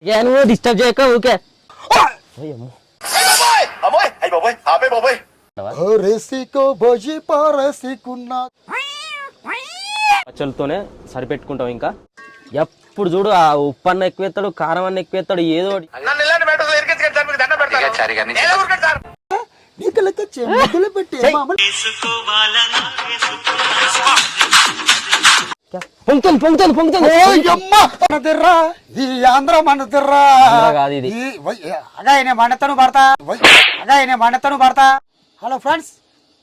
నువ్వు డిస్టర్బ్ చేయక ఊకే పచ్చలతోనే సరిపెట్టుకుంటాం. ఇంకా ఎప్పుడు చూడు ఆ ఉప్పు అన్న ఎక్కువ ఎత్తాడు, కారం అన్న ఎక్కువ ఎత్తాడు, ఏదో ఈ ఆంధ్ర మనదిర్రా కాదు ఇది. మండతను పడతా. హలో ఫ్రెండ్స్,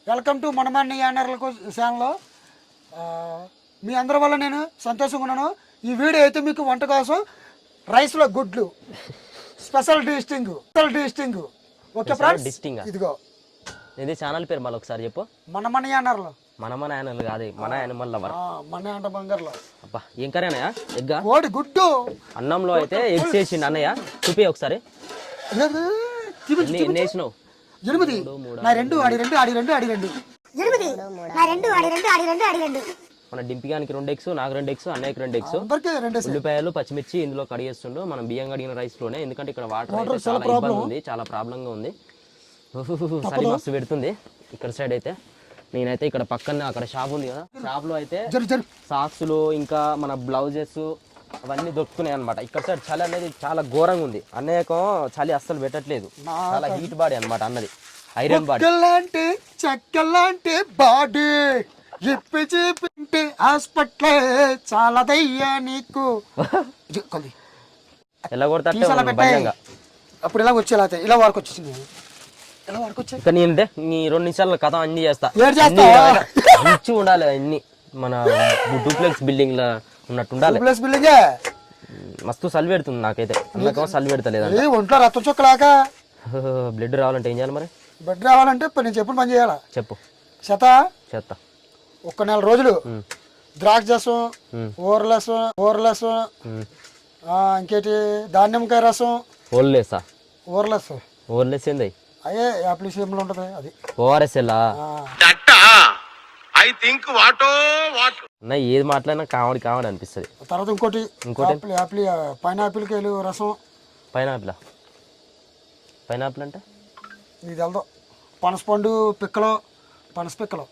వెల్కమ్ టు మనమన్ని యానర్లకు ఛానల్. మీ అందరి వల్ల నేను సంతోషంగా ఉన్నాను. ఈ వీడియో అయితే మీకు వంట కోసం రైస్లో గుడ్లు స్పెషల్ డిస్టింగ్. ఓకే ఫ్రెండ్స్, ఇదిగో ఇది ఛానల్ పేరు మళ్ళీ ఒకసారి చెప్పు. మన యానర్లో మన యానల్ కాదు, మన యానిమల్ లవర్. మన అంట బంగారులో అబ్బా ఏం కర్రీ అన్నయ్య? ఎగ్ కోడి గుడ్డు అన్నంలో అయితే ఎగ్స్ వేసిండు అన్నయ్య. చూపి ఒకసారి ఎన్ని వేసినావు? 8. నా 2 ఆడి 2 ఆడి 2 ఆడి 2 8. నా 2 ఆడి 2 ఆడి 2 ఆడి 2. మన డింపిగానికి 2 ఎగ్స్, నాకు 2 ఎగ్స్, అన్నయ్యకి 2 ఎగ్స్, ఉల్లిపాయలు పచ్చిమిర్చి ఇందులో కడిగేస్తుండు. మనం బియ్యం కడిగిన రైస్ లోనే, ఎందుకంటే ఇక్కడ వాటర్ అయితే చాలా ఇబ్బంది ఉంది, చాలా ప్రాబ్లం గా ఉంది. సరి మస్తు పెడుతుంది ఇక్కడ సైడ్ అయితే. నేనైతే ఇక్కడ పక్కన అక్కడ షాప్ ఉంది కదా, షాప్ లో అయితే సాక్స్లు ఇంకా మన బ్లౌజెస్ అవన్నీ దొరుకుతున్నాయి అనమాట. ఇక్కడ సైడ్ చలి అనేది చాలా ఘోరంగా ఉంది. అన్నయ్యకం చలి అస్సలు పెట్టట్లేదు, చాలా హీట్ బాడీ అనమాట అన్నది, ఐరన్ బాడీ లాంటి చెక్కలాంటి బాడీ. ఇప్పి చూపింటే హాస్పిటల్ చాలా దయ్యా నీకు. ఎలా కొడతా అప్పుడు ఇలా వచ్చేలా ఇలా వరకు వచ్చేసింది. కానీ ఏంటంటే ఈ 2 నిమిషాల కథ అన్ని చేస్తా. మంచి ఉండాలి అన్ని, మన డూప్లెక్స్ బిల్డింగ్ లా ఉన్నట్టు ఉండాలి. మస్తు సలి పెడుతుంది నాకైతే. అందుకో సలి పెడతలేదు ఒంట్లో రక్తం చుక్కలాగా. బ్లడ్ రావాలంటే ఏం చేయాలి మరి? బ్లడ్ రావాలంటే నేను చెప్పుడు పని చేయాలా చెప్పు. చెత్త 1 నెల రోజులు ద్రాక్ష రసం, ఊరలసం, ఇంకేటి ధాన్యంకాయ రసం. ఓర్లెస్ ఏంది? అయ్యే యాపిల్ షేప్లో ఉంటది అది. ఓఆర్ఎస్ఎల్లా? ఏది మాట్లాడినా కామెడీ అనిపిస్తుంది. తర్వాత ఇంకోటి యాపిల్ పైనాపిల్ కాయలు రసం. పైనాపిల్ అంటే ఇది వెళ్దాం. పనసపండు పిక్కలు, పనస పిక్కలు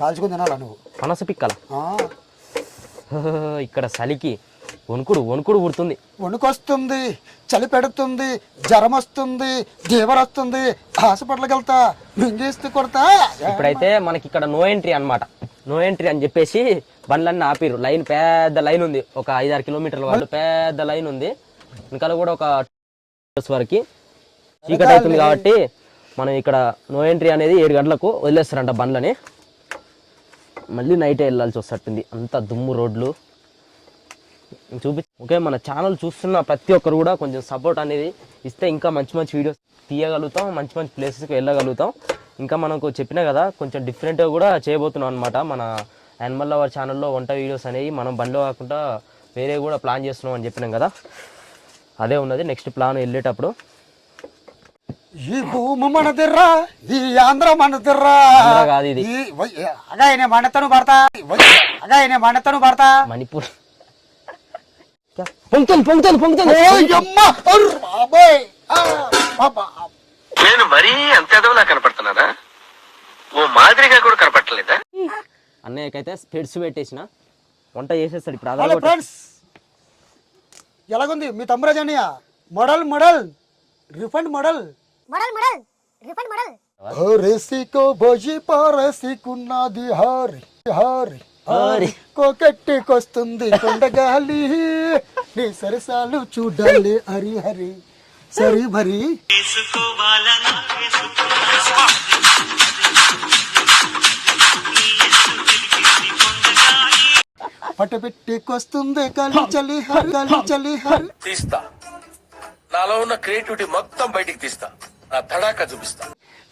కాల్చుకొని తినాలా నువ్వు? పనస పిక్కల ఇక్కడ చలికి వణుకుడు పుడుతుంది. వణుకొస్తుంది, చలి పెడుతుంది, జ్వరం వస్తుంది, జీవర్ వస్తుంది. హాస్పిటల్కి వెళ్తా, మింగేస్తూ కొడతా. ఇప్పుడైతే మనకి ఇక్కడ నో ఎంట్రీ అనమాట. నో ఎంట్రీ అని చెప్పేసి బండ్లన్నీ ఆపిరు. లైన్ పెద్ద లైన్ ఉంది, ఒక 5-6 కిలోమీటర్ల వాళ్ళు పెద్ద లైన్ ఉంది. ఇంకా కూడా ఒక వరకు చీకటి అవుతుంది కాబట్టి మనం ఇక్కడ నో ఎంట్రీ అనేది 7 గంటలకు వదిలేస్తారంట బండ్లని. మళ్ళీ నైటే వెళ్ళాల్సి వస్తుంది, అంత దుమ్ము రోడ్లు ఓకే, మన ఛానల్ చూస్తున్న ప్రతి ఒక్కరు కూడా కొంచెం సపోర్ట్ అనేది ఇస్తే ఇంకా మంచి వీడియోస్ తీయగలుగుతాం, మంచి ప్లేసెస్కి వెళ్ళగలుగుతాం. ఇంకా మనకు చెప్పినా కదా, కొంచెం డిఫరెంట్గా కూడా చేయబోతున్నాం అనమాట. మన యానిమల్ లవర్ ఛానల్లో వంట వీడియోస్ అనేవి మనం బండిలో కాకుండా వేరే కూడా ప్లాన్ చేస్తున్నాం అని చెప్పినాం కదా, అదే ఉన్నది నెక్స్ట్ ప్లాన్ వెళ్ళేటప్పుడు. ఈ భూమి మనదిర్రా, ఈ ఆంధ్ర మనదిర్రా కాదు ఇది. మండతను పడతా మణిపూర్. నేను మరీ అంత ఎదవలా కనపడుతున్నానా? ఓ మాదిరిగా కూడా కనపడలేదా? అన్నయ్యకైతే స్పెడ్స్ పెట్టేసిన వంట చేసేస్తాడు ఇప్పుడు. ఫ్రెండ్స్, ఎలాగుంది మీ తమ్మురాజన్నయ్య? Model refund model. రేసికో భోజి పారసికున్నది హారి కోకెట్టుకొస్తుంది కొండగాలి, నీ సరసాలు చూడాలి హరి సరి భరి. పట్టపెట్టుకొస్తుంది కలి చలి హరి. తీస్తా, నాలో ఉన్న క్రియేటివిటీ మొత్తం బయటికి తీస్తా, నా తడాకా చూపిస్తా.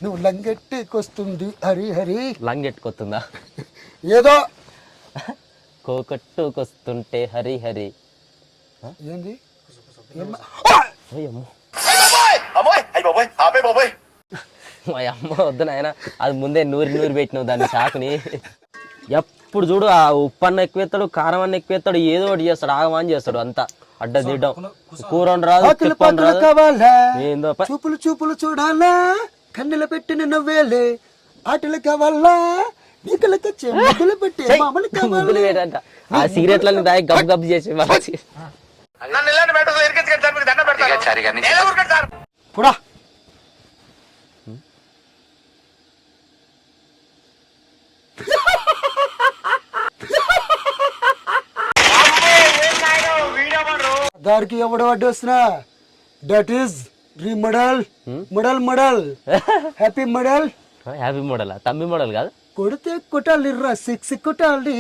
నువ్వు లంగెట్టుకొస్తుంది హరి. లంగెట్టుకొస్తుందా? ఏదో కోకట్టుకొస్తుంటే హరి ఏంది? మా అమ్మ వద్దు నాయన, అది ముందే నూరి పెట్టినావు దాన్ని చాకుని. ఎప్పుడు చూడు ఆ ఉప్పు అన్న ఎక్కువ ఎత్తాడు, కారం అన్న ఎక్కువ ఎత్తాడు, ఏదో ఒకటి చేస్తాడు, ఆగమాని చేస్తాడు అంతా. అడ్డ తీయడం కూర రాదు ఆకులు పాకులు కావాలా ఏందో చూపులు చూపులు చూడాలా కన్నులు పెట్టిన నవ్వేలే ఆటలు కావాలా నీకులకి ముద్దులు పెట్టి మామూలు కావాలి వేడంట ఆ సిగరెట్లని దాయి గబ్ గబ్ చేసి కూడా దానికి ఎవడు అడ్డు వస్తున్నా that is remodel model model happy model happy model తమ్మి మోడల్ కాదు కొడితే కొట్టాలిర్రా సిక్స్ కొట్టాలి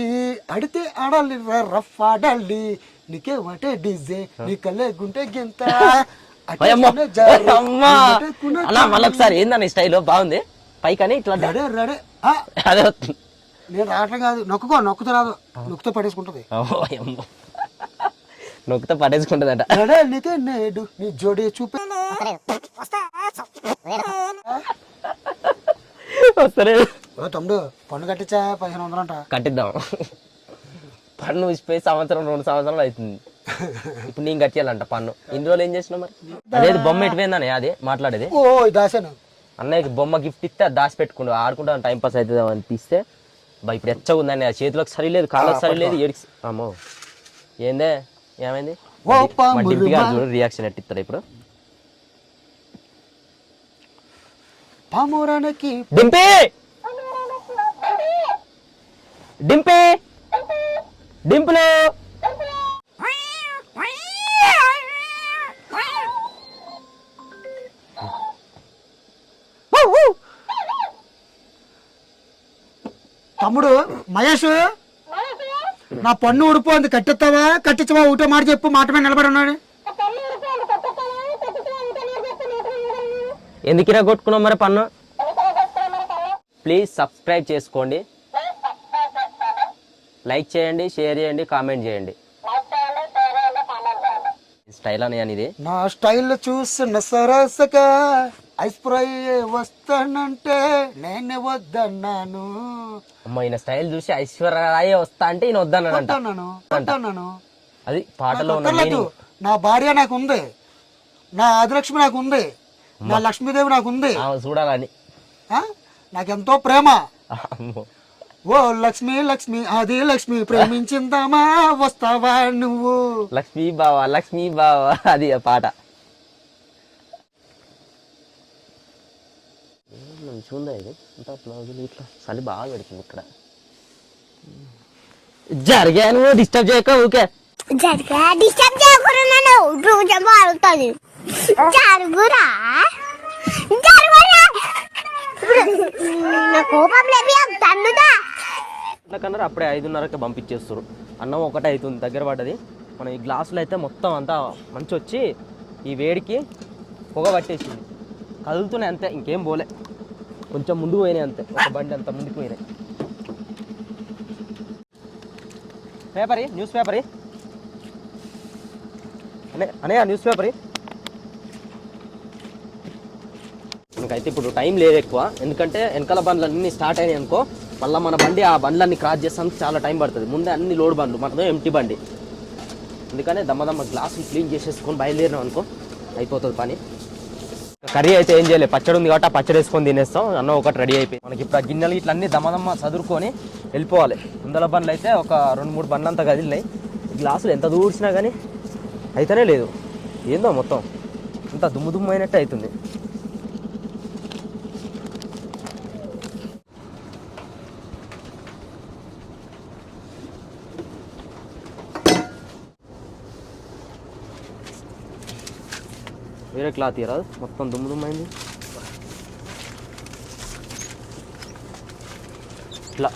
అడితే ఆడాలిర్రా రఫ్ ఆడాలి నీకే ఒకటే డీజే నీ కల్లే గుంటే గింత మళ్ళొకసారి ఏందని స్టైల్ బాగుంది పైకని ఇట్లా రెడే రెడే అదే నేను రావటం కాదు నొక్కుతో రాదు నొక్కుతో పడేసుకుంటది నొక్కితే పడేసుకుంటదట రెడే నీకే నేడు నీ జోడి చూపే వస్తలే తమ్ముడు పన్ను కట్టించా 1500 అంట కట్టిద్దాం పన్ను ఇచ్చిపోయి సంవత్సరం 2 సంవత్సరాలు అవుతుంది ఇప్పుడు నేను కట్టాలంట పన్ను ఇన్ని రోజులు ఏం చేసినావు మరి అదేది బొమ్మ ఎటుపోయిందని అదే మాట్లాడేది ఓ దాసాను అన్నయ్యకి బొమ్మ గిఫ్ట్ ఇస్తే అది దాచి పెట్టుకుంటూ ఆడుకుంటా టైం పాస్ అవుతుంది అని తీస్తే ఇప్పుడు ఎచ్చగా ఉందని ఆ చేతిలోకి సరిలేదు కాళ్ళకి సరిలేదు ఏడికి అమ్మో ఏందే ఏమైంది చూడు రియాక్షన్ ఎట్టిస్తాడు ఇప్పుడు పామోరానికి డింపే డింపే డింపులు తమ్ముడు మహేష్ నా పన్ను ఊడిపోయింది కట్టిస్తావా కట్టించవా ఊటే మాట చెప్పు మాట మీద నిలబడి ఉన్నాడు ఎందుకు కొట్టుకున్నావు మరి పన్ను ప్లీజ్ సబ్స్క్రైబ్ చేసుకోండి లైక్ చేయండి షేర్ చేయండి కామెంట్ చేయండి స్టైల్ అని ఇది నా స్టైల్ చూసిన సరసగా ఐస్ ఫ్రై వస్తానంటే నేనే వద్దన్నాను అమ్మ ఈయన స్టైల్ చూసి ఐశ్వర్య వస్తా అంటే ఈయన వద్దన్నాను అది పాటలో నా భార్య నాకు ఉంది నా ఆదిలక్ష్మి నాకు ఉంది నా లక్ష్మీదేవి నాకు ఉంది చూడాలని నాకెంతో ప్రేమ ఓ లక్ష్మి లక్ష్మి ఆది లక్ష్మి ప్రేమించిందామా వస్తావా నువ్వు లక్ష్మీ బావా అది ఆ పాట మంచిగా ఇది అంతా బ్లౌజులు ఇట్లా చలి బాగా పెడుతుంది ఇక్కడ జరిగాను డిస్టర్బ్ చేయక ఊకే డిస్టర్బ్ చేయకుండా రోజు మారుతుంది జరుగురా కోపం కన్నా అప్పుడే 5:30కి పంపించేస్తారు అన్నం ఒకటే అవుతుంది దగ్గర పడ్డది మనం ఈ గ్లాసులో అయితే మొత్తం అంతా మంచి వచ్చి ఈ వేడికి పొగ పట్టేసింది కదులుతున్నాయి అంతే ఇంకేం పోలే కొంచెం ముందుకు పోయినాయి అంతే ఒక బండి అంత ముందుకు పోయినాయి న్యూస్ పేపర్ అనే న్యూస్ పేపర్ మనకైతే ఇప్పుడు టైం లేదు ఎక్కువ ఎందుకంటే వెనకాల బండ్లు అన్నీ స్టార్ట్ అయినాయి అనుకో మళ్ళీ మన బండి ఆ బండ్లన్నీ క్రాస్ చేస్తానికి చాలా టైం పడుతుంది ముందే అన్ని లోడ్ బండ్లు మనతో ఎంటీ బండి అందుకనే దమ్మ గ్లాసులు క్లీన్ చేసేసుకొని బయలుదేరినాం అనుకో అయిపోతుంది పని కర్రీ అయితే ఏం చేయలేదు పచ్చడి ఉంది కాబట్టి ఆ పచ్చడి వేసుకొని తినేస్తాం అన్నం ఒకటి రెడీ అయిపోయి మనకి ఇప్పుడు ఆ గిన్నెలు ఇట్లా అన్ని దమ్మదమ్మ చదువుకొని వెళ్ళిపోవాలి ముందల బండ్లు అయితే ఒక 2-3 బండ్లు అంతా కదిలినాయి గ్లాసులు ఎంత దూడ్చినా కానీ అయితేనే లేదు ఏందో మొత్తం అంత దుమ్ము అయినట్టే అవుతుంది వేరే క్లాత్ ఇరాదు మొత్తం దుమ్ము అయింది ఇట్లా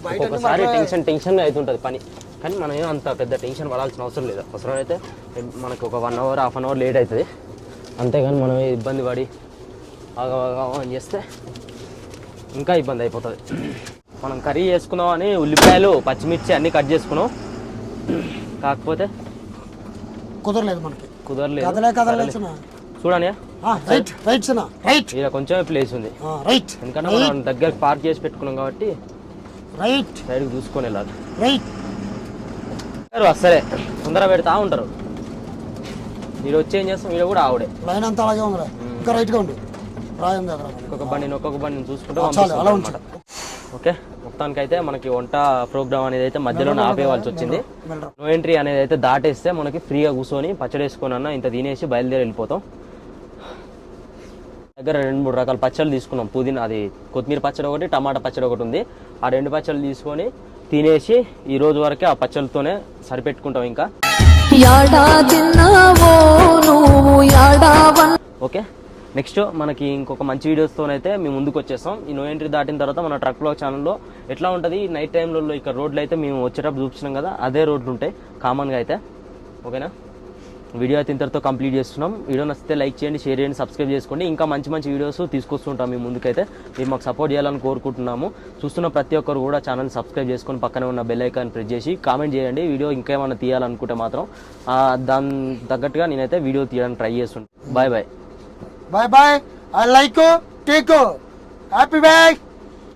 ఒక్కొక్కసారి టెన్షన్ అవుతుంటుంది పని కానీ మనం ఏం అంత పెద్ద టెన్షన్ పడాల్సిన అవసరం లేదు అవసరం అయితే మనకు ఒక 1 hour half an hour late అవుతుంది అంతేగాని మనం ఇబ్బంది పడి అని చేస్తే ఇంకా ఇబ్బంది అయిపోతుంది మనం కర్రీ చేసుకున్నాం అని ఉల్లిపాయలు పచ్చిమిర్చి అన్నీ కట్ చేసుకున్నాం కాకపోతే కుదరలేదు మనకి చూడని ఇలా కొంచెం ప్లేస్ ఉంది ఎందుకంటే మనం దగ్గర పార్క్ చేసి పెట్టుకున్నాం కాబట్టి సైడ్కి చూసుకొని వెళ్ళాలి వస్తారే తొందర పెడతా ఉంటారు మీరు వచ్చి ఏం చేస్తాం వీడియో కూడా ఆవిడే లైన్ అంతా అలాగే ఉందిరా ఇంకా రైట్గా ఉండు రాయం దగ్గర ఒక్కొక్క బండిని చూసుకుంటూ చాలు అలా ఉంచు పంపిస్తాం. ఓకే మొత్తానికి అయితే మనకి వంట ప్రోగ్రామ్ అనేది అయితే మధ్యలో ఆపేవాల్సి వచ్చింది. నో ఎంట్రీ అనేది అయితే దాటేస్తే మనకి ఫ్రీగా కూర్చొని పచ్చడి వేసుకొని అన్న ఇంత తినేసి బయలుదేరి వెళ్ళిపోతాం. దగ్గర 2-3 రకాల పచ్చళ్ళు తీసుకున్నాం. పుదీనా అది కొత్తిమీర పచ్చడి ఒకటి, టమాటా పచ్చడి ఒకటి ఉంది. ఆ 2 పచ్చళ్ళు తీసుకొని తినేసి ఈ రోజు వరకే ఆ పచ్చళ్ళతోనే సరిపెట్టుకుంటాం. ఇంకా ఓకే నెక్స్ట్ మనకి ఇంకొక మంచి వీడియోస్తోనైతే మేము ముందుకు వచ్చేస్తాం. ఈ నో ఎంట్రీ దాటిన తర్వాత మన ట్రక్ బ్లాగ్ ఛానల్లో ఎట్లా ఉంటుంది నైట్ టైంలో ఇక్కడ రోడ్లు అయితే మేము వచ్చేటప్పుడు చూపించినాం కదా అదే రోడ్లు ఉంటాయి కామన్గా అయితే. ఓకేనా వీడియో అయితే ఇంతటితో కంప్లీట్ చేస్తున్నాం. వీడియో నచ్చితే లైక్ చేయండి, షేర్ చేయండి, సబ్స్క్రైబ్ చేసుకోండి. ఇంకా మంచి మంచి వీడియోస్ తీసుకొస్తుంటాం మీ ముందుకైతే. మీరు మాకు సపోర్ట్ చేయాలని కోరుకుంటున్నాము. చూస్తున్న ప్రతి ఒక్కరు కూడా ఛానల్ సబ్స్క్రైబ్ చేసుకొని పక్కనే ఉన్న బెల్ ఐకాన్ ప్రెస్ చేసి కామెంట్ చేయండి. వీడియో ఇంకేమైనా తీయాలనుకుంటే మాత్రం దాని తగ్గట్టుగా నేనైతే వీడియో తీయడానికి ట్రై చేస్తుంటాను. Bye bye. Bye bye. I like take happy bye.